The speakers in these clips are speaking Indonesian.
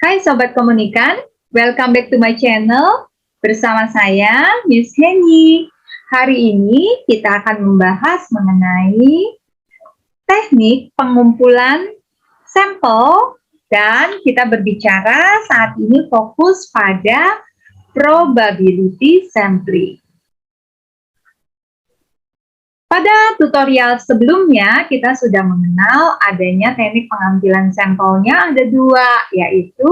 Hai Sobat Komunikan, welcome back to my channel. Bersama saya, Miss Henny. Hari ini kita akan membahas mengenai teknik pengumpulan sampel dan kita berbicara saat ini fokus pada probability sampling. Pada tutorial sebelumnya, kita sudah mengenal adanya teknik pengambilan sampelnya ada dua, yaitu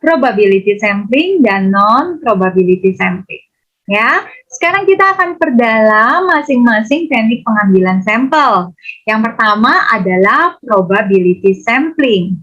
probability sampling dan non-probability sampling. Ya, sekarang kita akan perdalam masing-masing teknik pengambilan sampel. Yang pertama adalah probability sampling.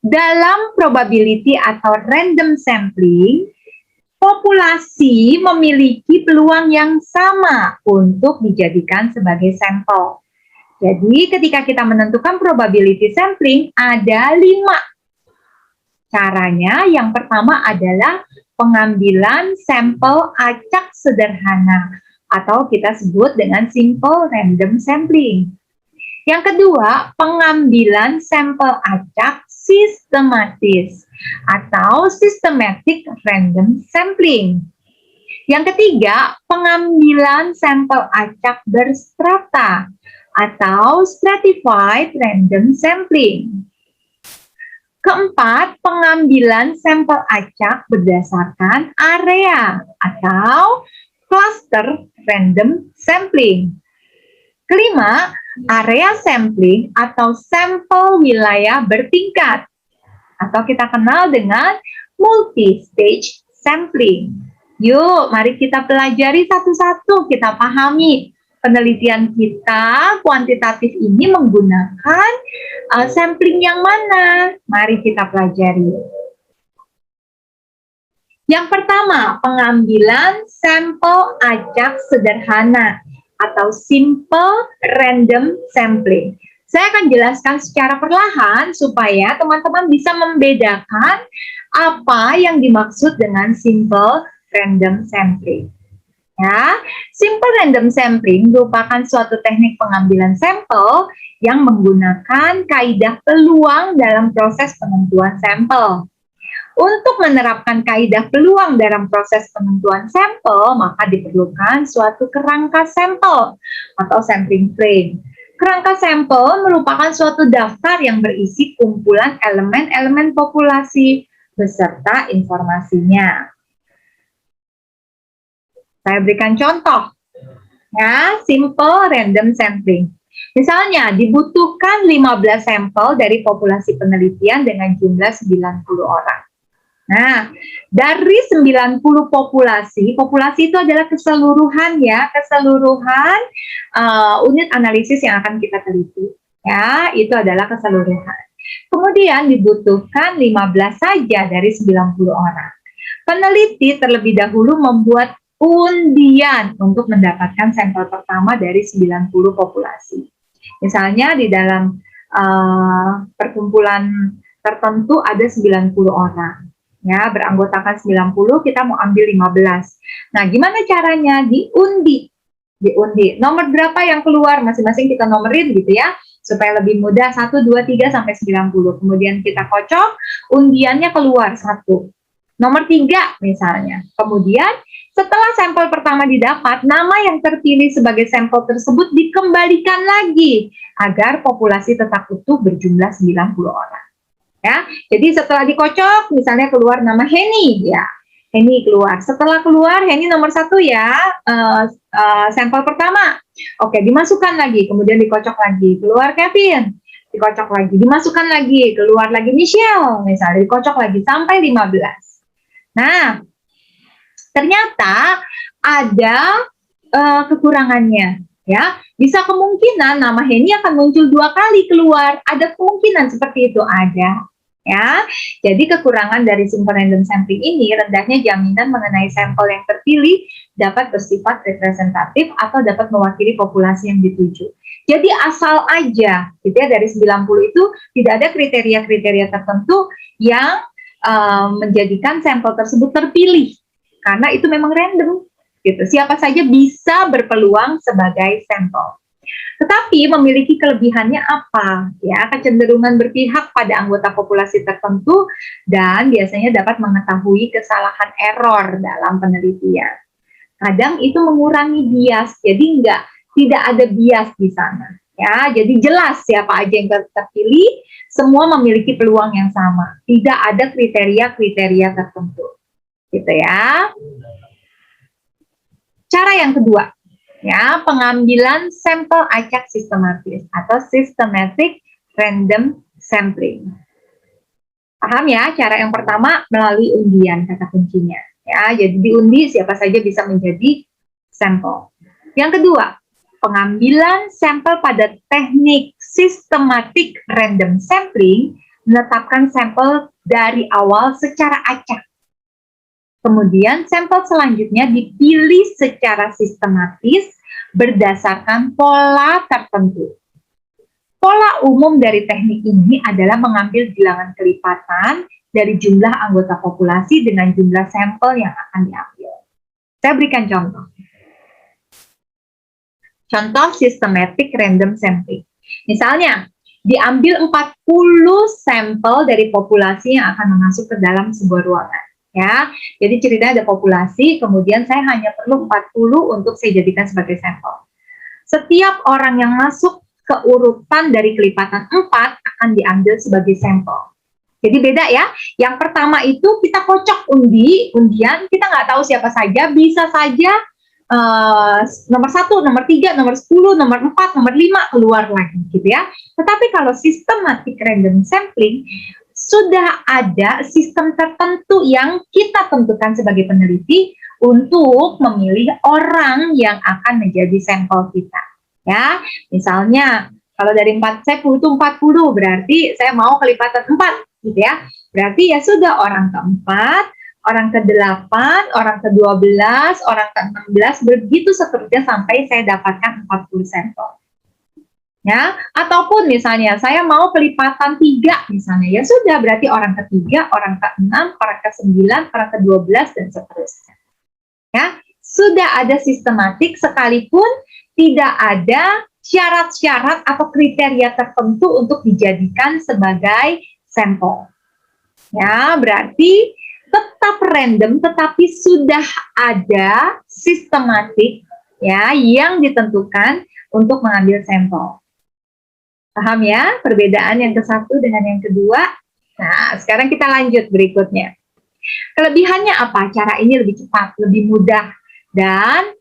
Dalam probability atau random sampling, populasi memiliki peluang yang sama untuk dijadikan sebagai sampel. Jadi ketika kita menentukan probability sampling ada 5 caranya. Yang pertama adalah pengambilan sampel acak sederhana atau kita sebut dengan simple random sampling. Yang kedua, pengambilan sampel acak sistematis atau systematic random sampling. Yang ketiga, pengambilan sampel acak berstrata atau stratified random sampling. Keempat, pengambilan sampel acak berdasarkan area atau cluster random sampling. Kelima, area sampling atau sampel wilayah bertingkat atau kita kenal dengan multi-stage sampling. Yuk, mari kita pelajari satu-satu, kita pahami penelitian kita kuantitatif ini menggunakan sampling yang mana. Mari kita pelajari. Yang pertama, pengambilan sampel acak sederhana atau simple random sampling. Saya akan jelaskan secara perlahan supaya teman-teman bisa membedakan apa yang dimaksud dengan simple random sampling. Ya, simple random sampling merupakan suatu teknik pengambilan sampel yang menggunakan kaidah peluang dalam proses penentuan sampel. Untuk menerapkan kaidah peluang dalam proses penentuan sampel, maka diperlukan suatu kerangka sampel atau sampling frame. Kerangka sampel merupakan suatu daftar yang berisi kumpulan elemen-elemen populasi beserta informasinya. Saya berikan contoh, ya, simple random sampling. Misalnya, dibutuhkan 15 sampel dari populasi penelitian dengan jumlah 90 orang. Nah, dari 90 populasi itu adalah keseluruhan ya, keseluruhan unit analisis yang akan kita teliti. Ya, itu adalah keseluruhan. Kemudian dibutuhkan 15 saja dari 90 orang. Peneliti terlebih dahulu membuat undian untuk mendapatkan sampel pertama dari 90 populasi. Misalnya di dalam perkumpulan tertentu ada 90 orang. Ya, beranggotakan 90, kita mau ambil 15. Nah, gimana caranya? Diundi. Nomor berapa yang keluar? Masing-masing kita nomerin gitu ya, supaya lebih mudah. 1, 2, 3, sampai 90. Kemudian kita kocok, undiannya keluar 1. Nomor 3 misalnya. Kemudian, setelah sampel pertama didapat, nama yang terpilih sebagai sampel tersebut dikembalikan lagi, agar populasi tetap utuh berjumlah 90 orang. Ya, jadi setelah dikocok, misalnya keluar nama Henny, ya, Henny keluar. Setelah keluar, Henny nomor 1 ya, sampel pertama. Oke, dimasukkan lagi, kemudian dikocok lagi, keluar Kevin, dikocok lagi, dimasukkan lagi, keluar lagi Michelle, misalnya dikocok lagi sampai 15. Nah, ternyata ada kekurangannya. Ya, bisa kemungkinan nama Henny akan muncul 2 kali keluar. Ada kemungkinan seperti itu, ada. Ya, jadi kekurangan dari simple random sampling ini rendahnya jaminan mengenai sampel yang terpilih dapat bersifat representatif atau dapat mewakili populasi yang dituju. Jadi asal aja, gitu ya, dari 90 itu tidak ada kriteria-kriteria tertentu yang menjadikan sampel tersebut terpilih, karena itu memang random. Gitu. Siapa saja bisa berpeluang sebagai sampel. Tetapi memiliki kelebihannya apa? Ya, kecenderungan berpihak pada anggota populasi tertentu dan biasanya dapat mengetahui kesalahan error dalam penelitian. Kadang itu mengurangi bias, jadi tidak ada bias di sana. Ya, jadi jelas siapa aja yang terpilih, semua memiliki peluang yang sama. Tidak ada kriteria-kriteria tertentu. Gitu ya. Cara yang kedua, ya, pengambilan sampel acak sistematis atau systematic random sampling. Paham ya? Cara yang pertama melalui undian, kata kuncinya. Ya, jadi diundi siapa saja bisa menjadi sampel. Yang kedua, pengambilan sampel pada teknik systematic random sampling, menetapkan sampel dari awal secara acak. Kemudian sampel selanjutnya dipilih secara sistematis berdasarkan pola tertentu. Pola umum dari teknik ini adalah mengambil bilangan kelipatan dari jumlah anggota populasi dengan jumlah sampel yang akan diambil. Saya berikan contoh. Contoh systematic random sampling. Misalnya, diambil 40 sampel dari populasi yang akan masuk ke dalam sebuah ruangan. Ya, jadi ceritanya ada populasi, kemudian saya hanya perlu 40 untuk saya jadikan sebagai sampel. Setiap orang yang masuk ke urutan dari kelipatan 4 akan diambil sebagai sampel. Jadi beda ya, yang pertama itu kita kocok undian, kita nggak tahu siapa saja, bisa saja nomor 1, nomor 3, nomor 10, nomor 4, nomor 5 keluar lagi gitu ya. Tetapi kalau systematic random sampling, sudah ada sistem tertentu yang kita tentukan sebagai peneliti untuk memilih orang yang akan menjadi sampel kita. Ya, misalnya kalau dari 4 saya butuh 40, berarti saya mau kelipatan 4 gitu ya. Berarti ya sudah orang keempat, orang ke-8, orang ke-12, orang ke-16, begitu seterusnya sampai saya dapatkan 40 sampel. Ya, ataupun misalnya saya mau kelipatan 3 misalnya, ya sudah berarti orang ke-3, orang ke-6, orang ke-9, orang ke-12 dan seterusnya. Ya, sudah ada sistematik sekalipun tidak ada syarat-syarat atau kriteria tertentu untuk dijadikan sebagai sampel. Ya, berarti tetap random tetapi sudah ada sistematik ya yang ditentukan untuk mengambil sampel. Paham ya perbedaan yang ke-1 dengan yang kedua? Nah, sekarang kita lanjut berikutnya. Kelebihannya apa? Cara ini lebih cepat, lebih mudah, dan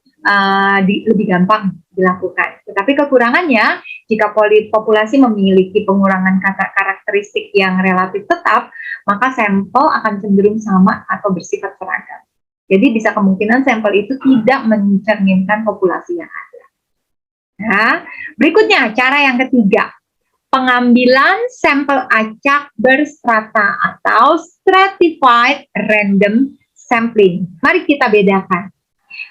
lebih gampang dilakukan. Tetapi kekurangannya, jika populasi memiliki pengurangan karakteristik yang relatif tetap, maka sampel akan cenderung sama atau bersifat seragam. Jadi bisa kemungkinan sampel itu tidak mencerminkan populasi yang ada. Nah, berikutnya cara yang ketiga, pengambilan sampel acak berstrata atau stratified random sampling. Mari kita bedakan.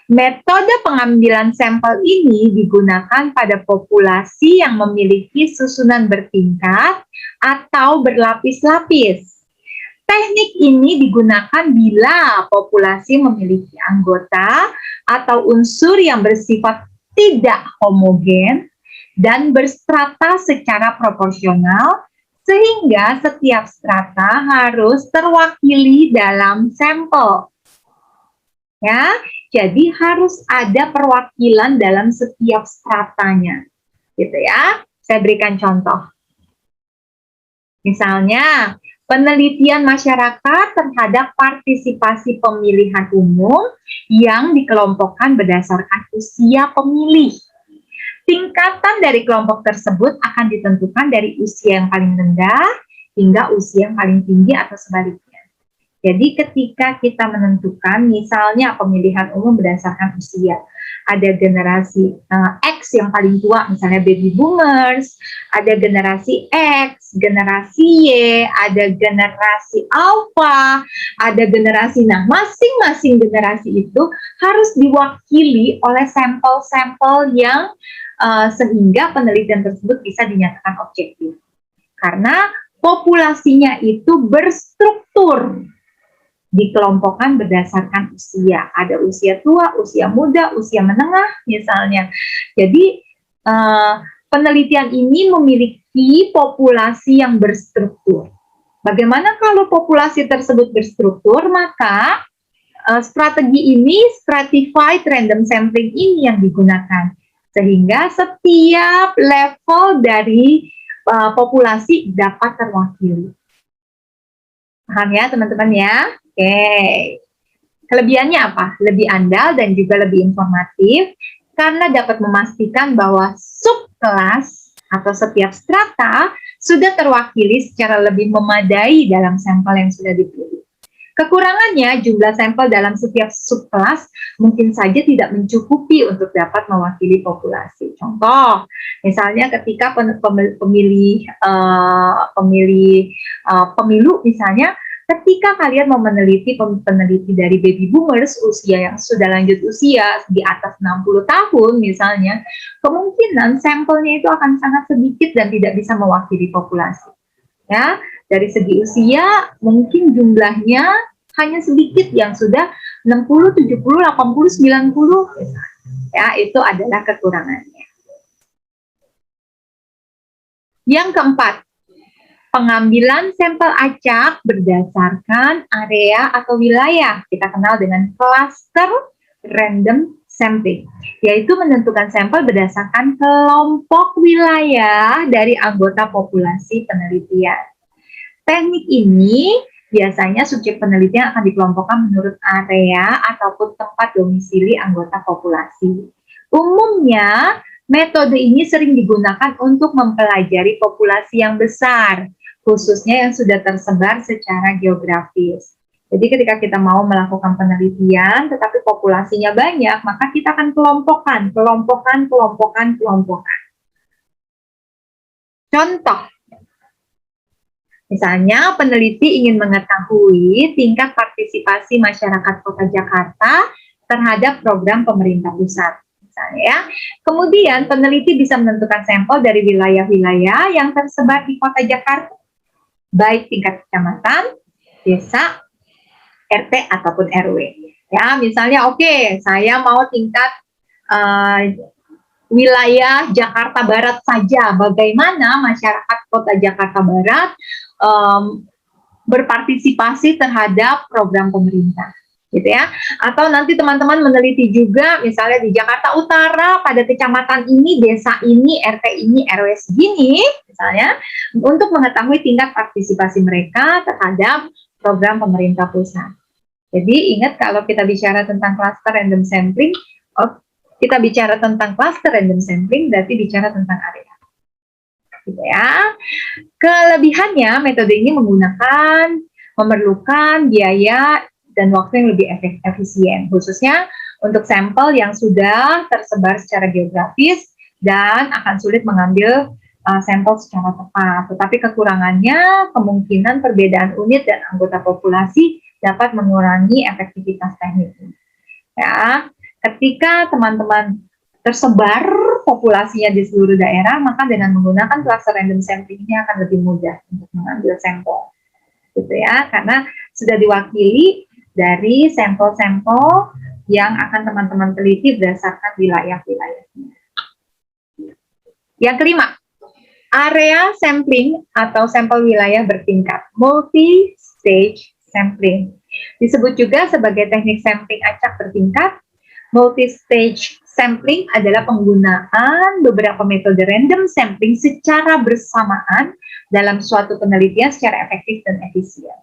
Metode pengambilan sampel ini digunakan pada populasi yang memiliki susunan bertingkat atau berlapis-lapis. Teknik ini digunakan bila populasi memiliki anggota atau unsur yang bersifat tidak homogen dan berstrata secara proporsional, sehingga setiap strata harus terwakili dalam sampel. Ya, jadi harus ada perwakilan dalam setiap stratanya, gitu ya. Saya berikan contoh. Misalnya, penelitian masyarakat terhadap partisipasi pemilihan umum yang dikelompokkan berdasarkan usia pemilih. Tingkatan dari kelompok tersebut akan ditentukan dari usia yang paling rendah hingga usia yang paling tinggi atau sebaliknya. Jadi ketika kita menentukan misalnya pemilihan umum berdasarkan usia, ada generasi X yang paling tua, misalnya baby boomers, ada generasi X, generasi Y, ada generasi alpha, ada generasi, nah masing-masing generasi itu harus diwakili oleh sampel-sampel yang sehingga penelitian tersebut bisa dinyatakan objektif. Karena populasinya itu berstruktur, dikelompokkan berdasarkan usia. Ada usia tua, usia muda, usia menengah misalnya. Jadi penelitian ini memiliki populasi yang berstruktur. Bagaimana kalau populasi tersebut berstruktur? Maka strategi ini, stratified random sampling ini yang digunakan. Sehingga setiap level dari populasi dapat terwakili. Paham ya teman-teman ya? Oke. Kelebihannya apa? Lebih andal dan juga lebih informatif karena dapat memastikan bahwa subkelas atau setiap strata sudah terwakili secara lebih memadai dalam sampel yang sudah dipilih. Kekurangannya, jumlah sampel dalam setiap subkelas mungkin saja tidak mencukupi untuk dapat mewakili populasi. Contoh, misalnya ketika pemilu misalnya, ketika kalian mau meneliti peneliti dari baby boomers usia yang sudah lanjut usia di atas 60 tahun misalnya, kemungkinan sampelnya itu akan sangat sedikit dan tidak bisa mewakili populasi. Ya, dari segi usia mungkin jumlahnya hanya sedikit yang sudah 60, 70, 80, 90 misalnya. Ya, itu adalah kekurangannya. Yang keempat, pengambilan sampel acak berdasarkan area atau wilayah. Kita kenal dengan cluster random sampling, yaitu menentukan sampel berdasarkan kelompok wilayah dari anggota populasi penelitian. Teknik ini biasanya subjek penelitian akan dikelompokkan menurut area ataupun tempat domisili anggota populasi. Umumnya, metode ini sering digunakan untuk mempelajari populasi yang besar, khususnya yang sudah tersebar secara geografis. Jadi ketika kita mau melakukan penelitian, tetapi populasinya banyak, maka kita akan kelompokkan. Contoh, misalnya peneliti ingin mengetahui tingkat partisipasi masyarakat Kota Jakarta terhadap program pemerintah pusat. Misalnya ya. Kemudian peneliti bisa menentukan sampel dari wilayah-wilayah yang tersebar di Kota Jakarta, baik tingkat kecamatan, desa, RT ataupun RW. Ya, misalnya oke, saya mau tingkat wilayah Jakarta Barat saja. Bagaimana masyarakat Kota Jakarta Barat berpartisipasi terhadap program pemerintah, gitu ya. Atau nanti teman-teman meneliti juga, misalnya di Jakarta Utara, pada kecamatan ini, desa ini, RT ini, RW segini, misalnya, untuk mengetahui tingkat partisipasi mereka terhadap program pemerintah pusat. Jadi ingat kalau kita bicara tentang cluster random sampling, berarti bicara tentang area. Gitu ya. Kelebihannya, metode ini memerlukan biaya dan waktu yang lebih efisien, khususnya untuk sampel yang sudah tersebar secara geografis dan akan sulit mengambil sampel secara tepat. Tetapi kekurangannya, kemungkinan perbedaan unit dan anggota populasi dapat mengurangi efektivitas teknik ini. Ya, ketika teman-teman tersebar populasinya di seluruh daerah, maka dengan menggunakan cluster random sampling ini akan lebih mudah untuk mengambil sampel, gitu ya, karena sudah diwakili dari sampel-sampel yang akan teman-teman teliti berdasarkan wilayah-wilayahnya. Yang kelima, area sampling atau sampel wilayah bertingkat, multi-stage sampling. Disebut juga sebagai teknik sampling acak bertingkat. Multi-stage sampling adalah penggunaan beberapa metode random sampling secara bersamaan dalam suatu penelitian secara efektif dan efisien.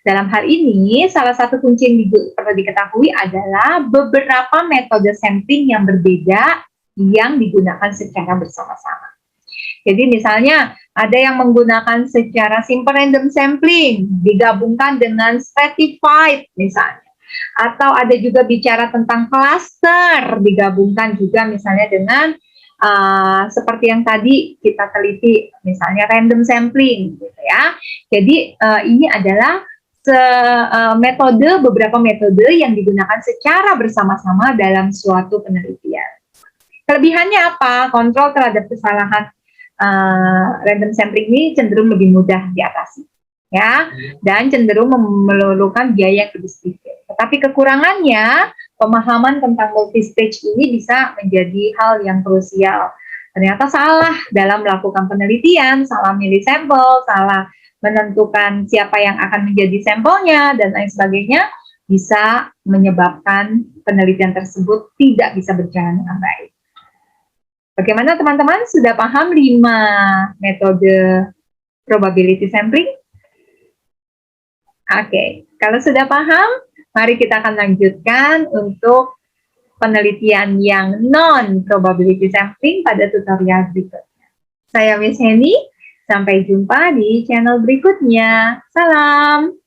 Dalam hal ini, salah satu kunci yang perlu diketahui adalah beberapa metode sampling yang berbeda yang digunakan secara bersama-sama. Jadi misalnya ada yang menggunakan secara simple random sampling digabungkan dengan stratified misalnya. Atau ada juga bicara tentang cluster digabungkan juga misalnya dengan seperti yang tadi kita teliti misalnya random sampling gitu ya. Jadi ini adalah beberapa metode yang digunakan secara bersama-sama dalam suatu penelitian. Kelebihannya apa? Kontrol terhadap kesalahan random sampling ini cenderung lebih mudah diatasi, ya, dan cenderung memerlukan biaya yang lebih sedikit. Tetapi kekurangannya, pemahaman tentang multi-stage ini bisa menjadi hal yang krusial ternyata salah dalam melakukan penelitian, salah milih sampel, salah menentukan siapa yang akan menjadi sampelnya, dan lain sebagainya, bisa menyebabkan penelitian tersebut tidak bisa berjalan dengan baik. Bagaimana teman-teman? Sudah paham 5 metode probability sampling? Oke, kalau sudah paham, mari kita akan lanjutkan untuk penelitian yang non-probability sampling pada tutorial berikutnya. Saya Miss Henny, sampai jumpa di channel berikutnya. Salam!